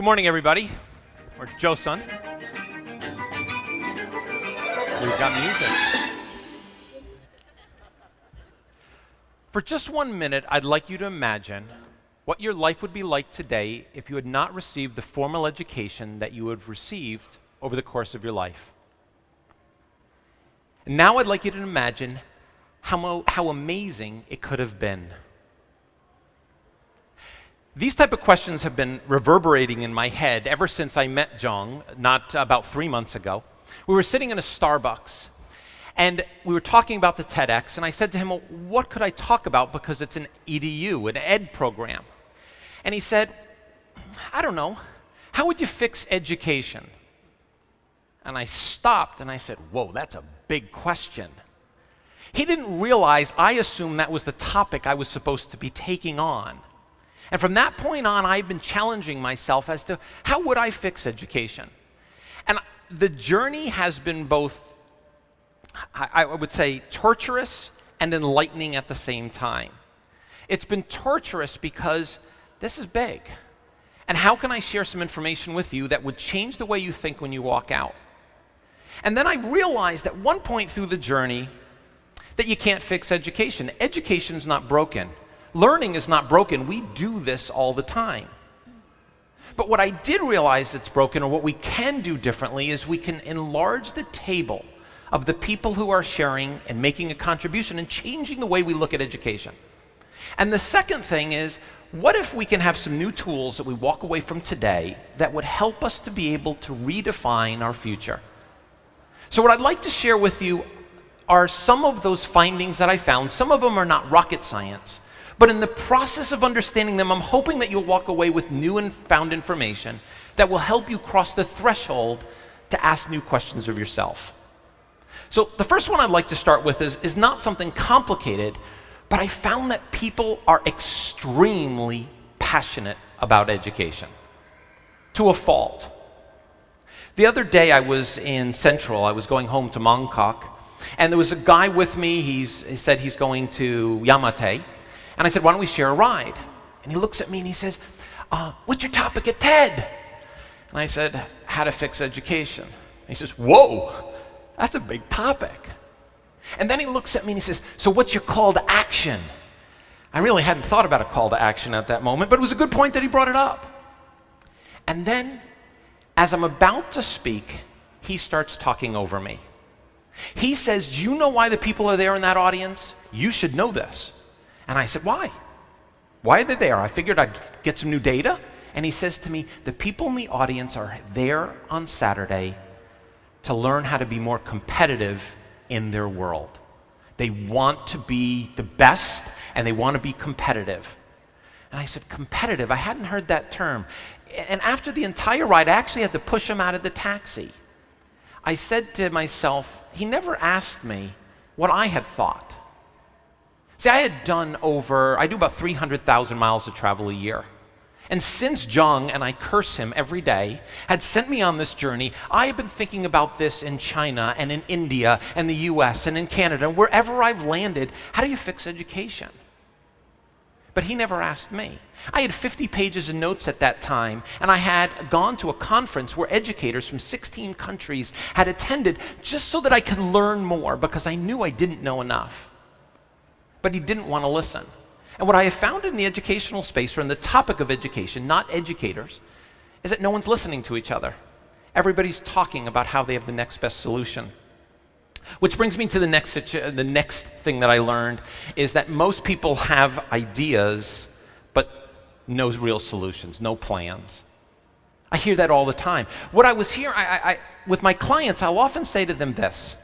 Good morning, everybody. Or Joe-san. We've got music. For just 1 minute, I'd like you to imagine what your life would be like today if you had not received the formal education that you have received over the course of your life. And now I'd like you to imagine how amazing it could have been. These type of questions have been reverberating in my head ever since I met Jong, not about 3 months ago. We were sitting in a Starbucks, and we were talking about the TEDx, and I said to him, well, what could I talk about because it's an EDU, an ed program? And he said, I don't know, how would you fix education? And I stopped and I said, whoa, that's a big question. He didn't realize I assumed that was the topic I was supposed to be taking on. And from that point on, I've been challenging myself as to how would I fix education? And the journey has been both, I would say, torturous and enlightening at the same time. It's been torturous because this is big. And how can I share some information with you that would change the way you think when you walk out? And then I realized at one point through the journey that you can't fix education. Education's not broken. Learning is not broken. We do this all the time. But what I did realize that's broken, or what we can do differently, is we can enlarge the table of the people who are sharing and making a contribution and changing the way we look at education. And the second thing is, what if we can have some new tools that we walk away from today that would help us to be able to redefine our future? So what I'd like to share with you are some of those findings that I found. Some of them are not rocket science. But in the process of understanding them, I'm hoping that you'll walk away with new and found information that will help you cross the threshold to ask new questions of yourself. So the first one I'd like to start with is not something complicated, but I found that people are extremely passionate about education, to a fault. The other day I was in Central. I was going home to Mongkok, and there was a guy with me. He said he's going to Yamate. And I said, why don't we share a ride? And he looks at me and he says, what's your topic at TED? And I said, how to fix education. And he says, whoa, that's a big topic. And then he looks at me and he says, so what's your call to action? I really hadn't thought about a call to action at that moment, but it was a good point that he brought it up. And then, as I'm about to speak, he starts talking over me. He says, do you know why the people are there in that audience? You should know this. And I said, why? Why are they there? I figured I'd get some new data. And he says to me, the people in the audience are there on Saturday to learn how to be more competitive in their world. They want to be the best, and they want to be competitive. And I said, competitive? I hadn't heard that term. And after the entire ride, I actually had to push him out of the taxi. I said to myself, he never asked me what I had thought. See, I do about 300,000 miles of travel a year. And since Jong, and I curse him every day, had sent me on this journey, I have been thinking about this in China and in India and the US and in Canada, and wherever I've landed, how do you fix education? But he never asked me. I had 50 pages of notes at that time, and I had gone to a conference where educators from 16 countries had attended just so that I could learn more, because I knew I didn't know enough. But he didn't want to listen. And what I have found in the educational space, or in the topic of education, not educators, is that no one's listening to each other. Everybody's talking about how they have the next best solution. Which brings me to the next thing that I learned, is that most people have ideas, but no real solutions, no plans. I hear that all the time. What I was here, with my clients, I'll often say to them this: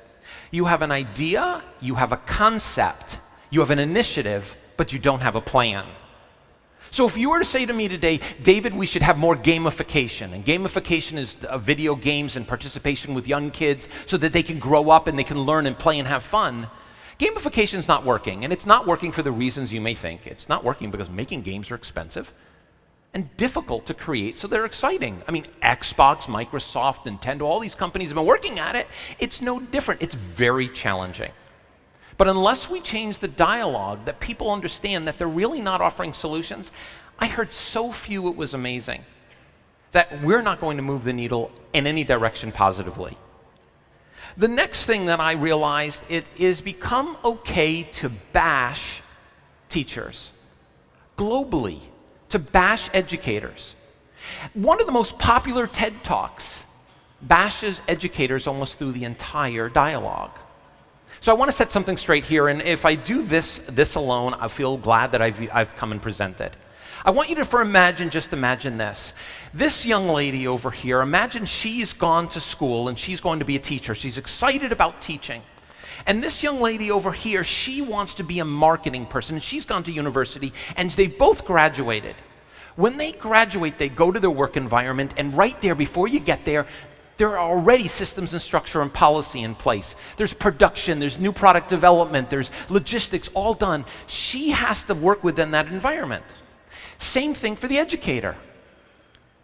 you have an idea, you have a concept, you have an initiative, but you don't have a plan. So if you were to say to me today, David, we should have more gamification, and gamification is video games and participation with young kids so that they can grow up and they can learn and play and have fun. Gamification's not working, and it's not working for the reasons you may think. It's not working because making games are expensive and difficult to create, so they're exciting. I mean, Xbox, Microsoft, Nintendo, all these companies have been working at it. It's no different. It's very challenging. But unless we change the dialogue, that people understand that they're really not offering solutions, I heard so few it was amazing. that we're not going to move the needle in any direction positively. The next thing that I realized, it is become okay to bash teachers globally, to bash educators. One of the most popular TED Talks bashes educators almost through the entire dialogue. So I want to set something straight here, and if I do this alone, I feel glad that I've come and presented. I want you to just imagine this. This young lady over here, imagine she's gone to school and she's going to be a teacher. She's excited about teaching. And this young lady over here, she wants to be a marketing person. She's gone to university and they've both graduated. When they graduate, they go to their work environment, and right there, before you get there are already systems and structure and policy in place. There's production, there's new product development, there's logistics, all done. She has to work within that environment. Same thing for the educator.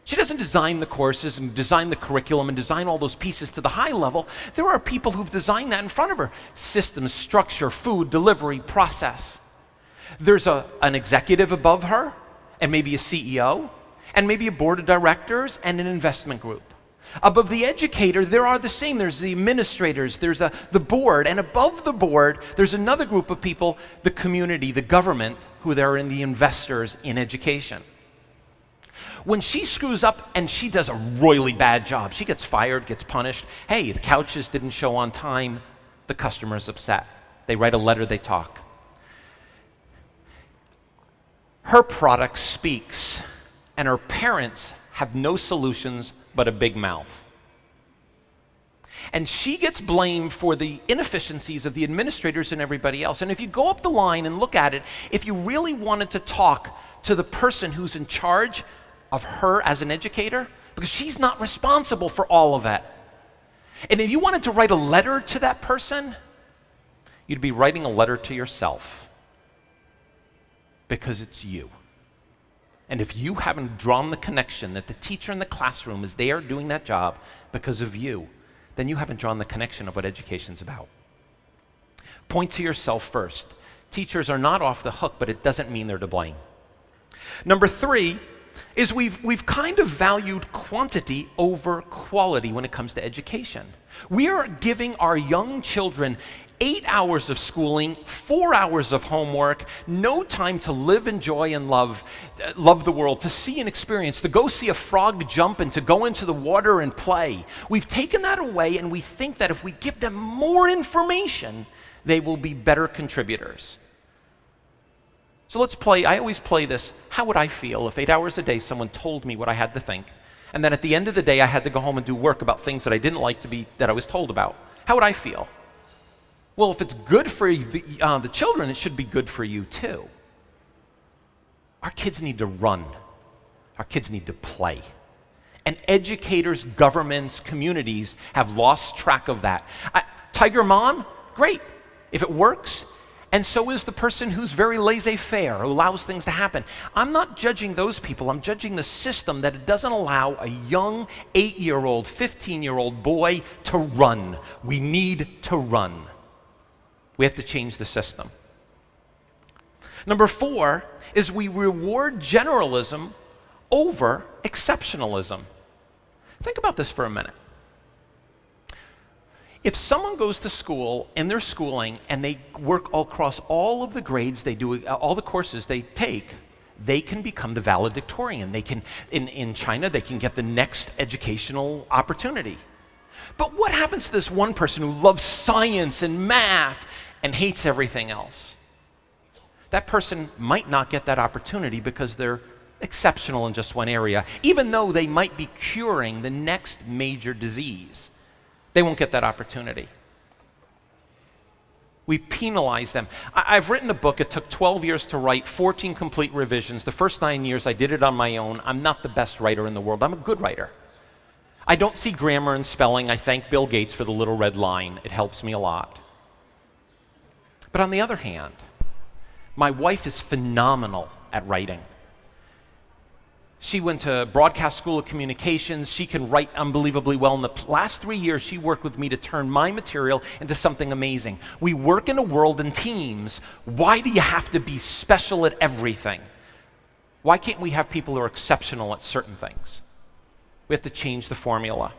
She doesn't design the courses and design the curriculum and design all those pieces to the high level. There are people who've designed that in front of her. Systems, structure, food, delivery, process. There's an executive above her, and maybe a CEO, and maybe a board of directors and an investment group. Above the educator, there are the same. There's the administrators, there's the board, and above the board, there's another group of people, the community, the government, who are in the investors in education. When she screws up and she does a royally bad job, she gets fired, gets punished. Hey, the couches didn't show on time. The customer's upset. They write a letter, they talk. Her product speaks, and her parents have no solutions but a big mouth. And she gets blamed for the inefficiencies of the administrators and everybody else. And if you go up the line and look at it, if you really wanted to talk to the person who's in charge of her as an educator, because she's not responsible for all of that. And if you wanted to write a letter to that person, you'd be writing a letter to yourself, because it's you. And if you haven't drawn the connection that the teacher in the classroom is there doing that job because of you, then you haven't drawn the connection of what education's about. Point to yourself first. Teachers are not off the hook, but it doesn't mean they're to blame. Number 3 is we've kind of valued quantity over quality when it comes to education. We are giving our young children 8 hours of schooling, 4 hours of homework, no time to live, enjoy, and love the world, to see and experience, to go see a frog jump and to go into the water and play. We've taken that away, and we think that if we give them more information, they will be better contributors. So let's play, I always play this, how would I feel if 8 hours a day someone told me what I had to think, and then at the end of the day I had to go home and do work about things that I didn't like that I was told about? How would I feel? Well, if it's good for the children, it should be good for you too. Our kids need to run. Our kids need to play. And educators, governments, communities have lost track of that. Tiger Mom, great, if it works. And so is the person who's very laissez-faire, who allows things to happen. I'm not judging those people. I'm judging the system that it doesn't allow a young 8-year-old, 15-year-old boy to run. We need to run. We have to change the system. Number 4 is we reward generalism over exceptionalism. Think about this for a minute. If someone goes to school and they're schooling and they work across all of the grades they do, all the courses they take, they can become the valedictorian. They can, in China, they can get the next educational opportunity. But what happens to this one person who loves science and math and hates everything else? That person might not get that opportunity because they're exceptional in just one area, even though they might be curing the next major disease. They won't get that opportunity. We penalize them. I've written a book. It took 12 years to write, 14 complete revisions. The first 9 years I did it on my own. I'm not the best writer in the world. I'm a good writer. I don't see grammar and spelling. I thank Bill Gates for the little red line. It helps me a lot. But on the other hand, my wife is phenomenal at writing. She went to Broadcast School of Communications. She can write unbelievably well. In the last 3 years, she worked with me to turn my material into something amazing. We work in a world in teams. Why do you have to be special at everything? Why can't we have people who are exceptional at certain things? We have to change the formula.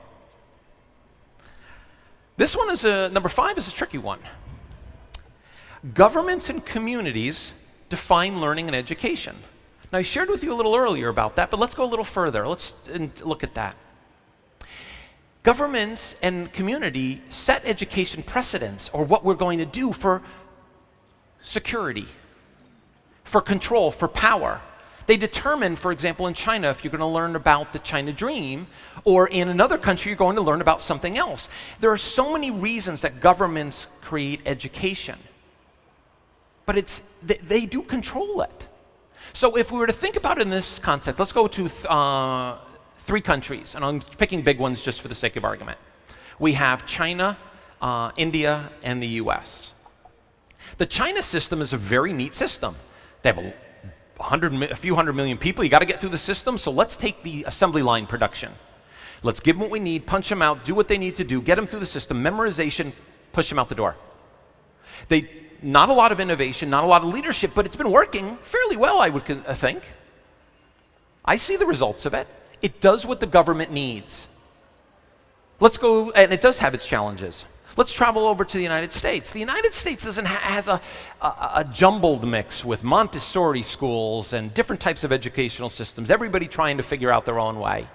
This one is number 5 is a tricky one. Governments and communities define learning and education. Now, I shared with you a little earlier about that, but let's go a little further. Let's look at that. Governments and community set education precedents, or what we're going to do for security, for control, for power. They determine, for example, in China, if you're going to learn about the China Dream, or in another country, you're going to learn about something else. There are so many reasons that governments create education, but they do control it. So if we were to think about it in this concept, let's go to 3 countries, and I'm picking big ones just for the sake of argument. We have China, India, and the US. The China system is a very neat system. They have a few hundred million people. You got to get through the system, so let's take the assembly line production. Let's give them what we need, punch them out, do what they need to do, get them through the system, memorization, push them out the door. Not a lot of innovation, not a lot of leadership, but it's been working fairly well, I would think. I see the results of it. It does what the government needs. Let's go, and it does have its challenges. Let's travel over to the United States. The United States has a jumbled mix with Montessori schools and different types of educational systems, everybody trying to figure out their own way.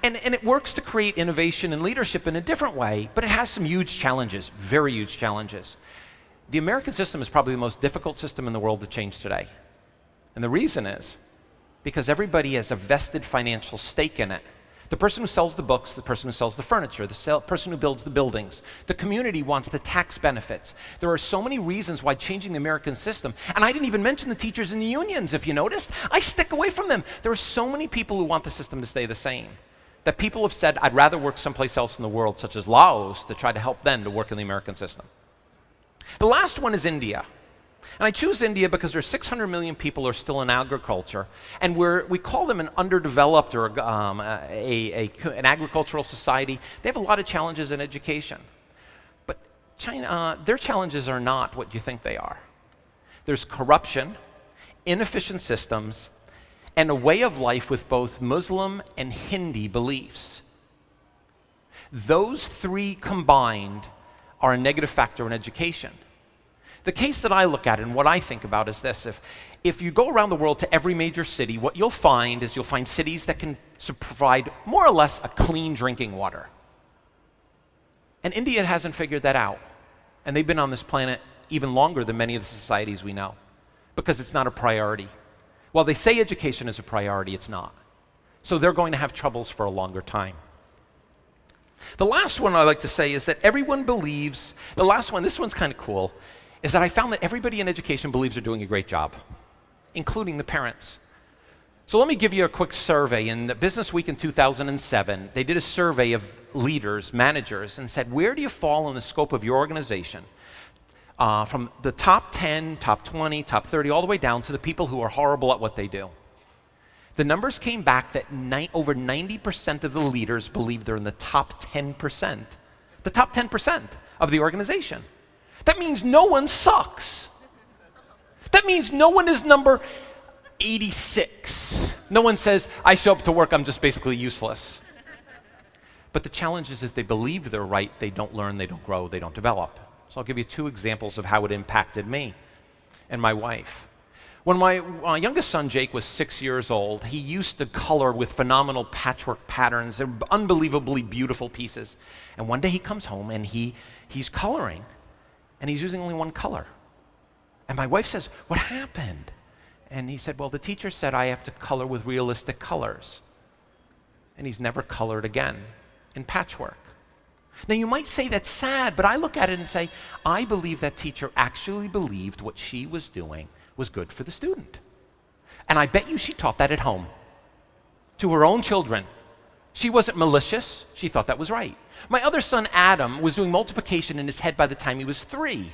And it works to create innovation and leadership in a different way, but it has some huge challenges, very huge challenges. The American system is probably the most difficult system in the world to change today. And the reason is because everybody has a vested financial stake in it. The person who sells the books, the person who sells the furniture, the person who builds the buildings. The community wants the tax benefits. There are so many reasons why changing the American system, and I didn't even mention the teachers and the unions, if you noticed. I stick away from them. There are so many people who want the system to stay the same, that people have said, I'd rather work someplace else in the world, such as Laos, to try to help them to work in the American system. The last one is India. And I choose India because there's 600 million people who are still in agriculture, and we call them an underdeveloped or an agricultural society. They have a lot of challenges in education. But China, their challenges are not what you think they are. There's corruption, inefficient systems, and a way of life with both Muslim and Hindi beliefs. Those 3 combined are a negative factor in education. The case that I look at and what I think about is this. If you go around the world to every major city, what you'll find is you'll find cities that can provide more or less a clean drinking water. And India hasn't figured that out. And they've been on this planet even longer than many of the societies we know, because it's not a priority. While they say education is a priority, it's not. So they're going to have troubles for a longer time. The last one I like to say is that everyone believes, the last one, this one's kind of cool, is that I found that everybody in education believes they're doing a great job, including the parents. So let me give you a quick survey. In Business Week in 2007, they did a survey of leaders, managers, and said, where do you fall in the scope of your organization? From the top 10, top 20, top 30, all the way down to the people who are horrible at what they do. The numbers came back that over 90% of the leaders believe they're in the top 10%. The top 10% of the organization. That means no one sucks. That means no one is number 86. No one says, I show up to work, I'm just basically useless. But the challenge is if they believe they're right, they don't learn, they don't grow, they don't develop. So I'll give you 2 examples of how it impacted me and my wife. When my youngest son, Jake, was 6 years old, he used to color with phenomenal patchwork patterns. They're unbelievably beautiful pieces. And one day he comes home and he's coloring. And he's using only one color. And my wife says, what happened? And he said, well, the teacher said I have to color with realistic colors. And he's never colored again in patchwork. Now, you might say that's sad, but I look at it and say, I believe that teacher actually believed what she was doing was good for the student. And I bet you she taught that at home to her own children. She wasn't malicious. She thought that was right. My other son, Adam, was doing multiplication in his head by the time he was 3.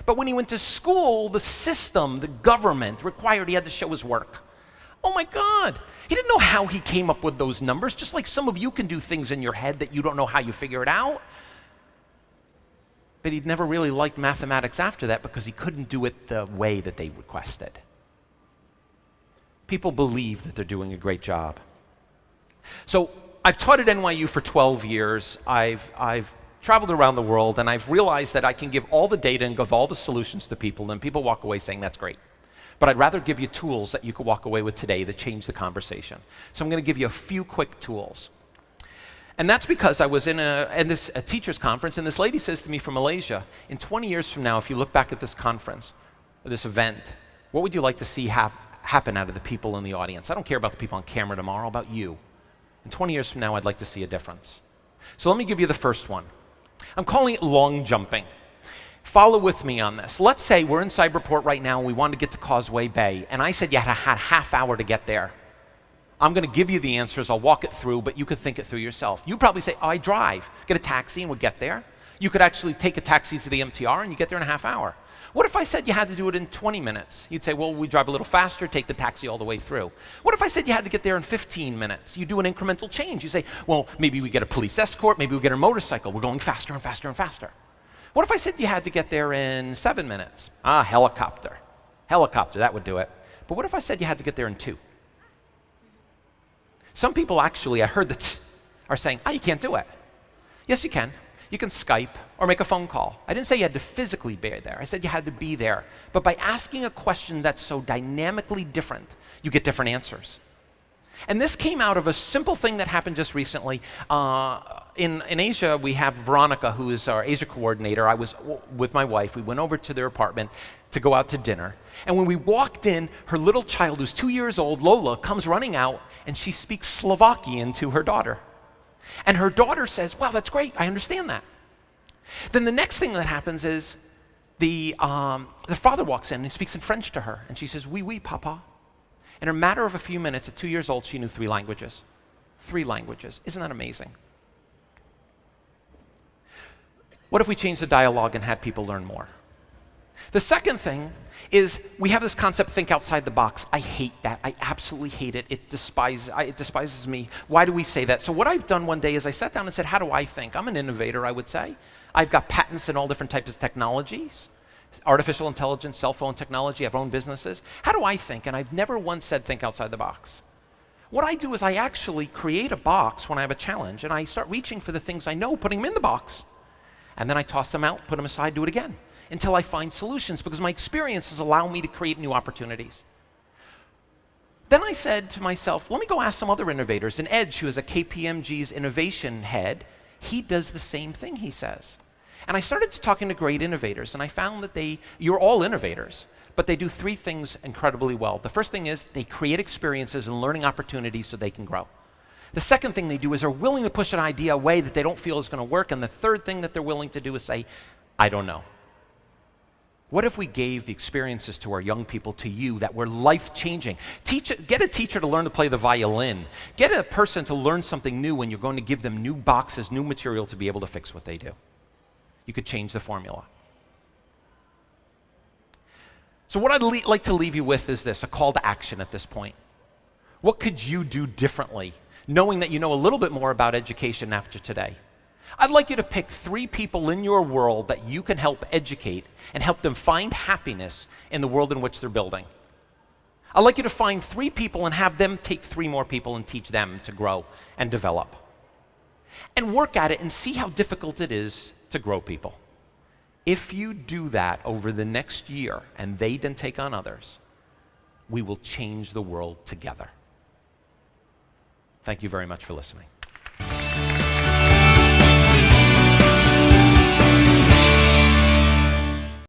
But when he went to school, the system, the government, required he had to show his work. Oh my God. He didn't know how he came up with those numbers, just like some of you can do things in your head that you don't know how you figure it out. But he'd never really liked mathematics after that because he couldn't do it the way that they requested. People believe that they're doing a great job. So I've taught at NYU for 12 years. I've traveled around the world, and I've realized that I can give all the data and give all the solutions to people, and people walk away saying, that's great. But I'd rather give you tools that you could walk away with today that change the conversation. So I'm going to give you a few quick tools. And that's because I was in a teacher's conference, and this lady says to me from Malaysia, in 20 years from now, if you look back at this conference, or this event, what would you like to see happen out of the people in the audience? I don't care about the people on camera tomorrow, about you. In 20 years from now, I'd like to see a difference. So let me give you the first one. I'm calling it long jumping. Follow with me on this. Let's say we're in Cyberport right now and we want to get to Causeway Bay, and I said you had a half hour to get there. I'm going to give you the answers, I'll walk it through, but you could think it through yourself. You'd probably say, oh, I drive, get a taxi and we'll get there. You could actually take a taxi to the MTR and you get there in a half hour. What if I said you had to do it in 20 minutes? You'd say, well, we drive a little faster, take the taxi all the way through. What if I said you had to get there in 15 minutes? You do an incremental change. You say, well, maybe we get a police escort, maybe we get a motorcycle. We're going faster and faster and faster. What if I said you had to get there in 7 minutes? Ah, helicopter. Helicopter, that would do it. But what if I said you had to get there in 2? Some people actually, I heard that, are saying, you can't do it. Yes, you can. You can Skype or make a phone call. I didn't say you had to physically be there. I said you had to be there. But by asking a question that's so dynamically different, you get different answers. And this came out of a simple thing that happened just recently. In Asia, we have Veronica, who is our Asia coordinator. I was with my wife. We went over to their apartment to go out to dinner. And when we walked in, her little child, who's 2 years old, Lola, comes running out, and she speaks Slovakian to her daughter. And her daughter says, wow, that's great, I understand that. Then the next thing that happens is the father walks in and he speaks in French to her. And she says, oui, oui, papa. In a matter of a few minutes, at 2 years old, she knew 3 languages. 3 languages. Isn't that amazing? What if we changed the dialogue and had people learn more? The second thing is we have this concept, think outside the box. I hate that. I absolutely hate it. It despises me. Why do we say that? So what I've done one day is I sat down and said, how do I think? I'm an innovator, I would say. I've got patents in all different types of technologies. Artificial intelligence, cell phone technology, I have own businesses. How do I think? And I've never once said think outside the box. What I do is I actually create a box when I have a challenge, and I start reaching for the things I know, putting them in the box. And then I toss them out, put them aside, do it again, until I find solutions, because my experiences allow me to create new opportunities. Then I said to myself, let me go ask some other innovators. And Edge, who is a KPMG's innovation head, he does the same thing, he says. And I started talking to great innovators, and I found that you're all innovators, but they do 3 things incredibly well. The first thing is they create experiences and learning opportunities so they can grow. The second thing they do is they're willing to push an idea away that they don't feel is going to work. And the third thing that they're willing to do is say, I don't know. What if we gave the experiences to our young people, to you, that were life-changing? Get a teacher to learn to play the violin. Get a person to learn something new when you're going to give them new boxes, new material to be able to fix what they do. You could change the formula. So what I'd like to leave you with is this, a call to action at this point. What could you do differently, knowing that you know a little bit more about education after today? I'd like you to pick 3 people in your world that you can help educate and help them find happiness in the world in which they're building. I'd like you to find 3 people and have them take 3 more people and teach them to grow and develop. And work at it and see how difficult it is to grow people. If you do that over the next year and they then take on others, we will change the world together. Thank you very much for listening.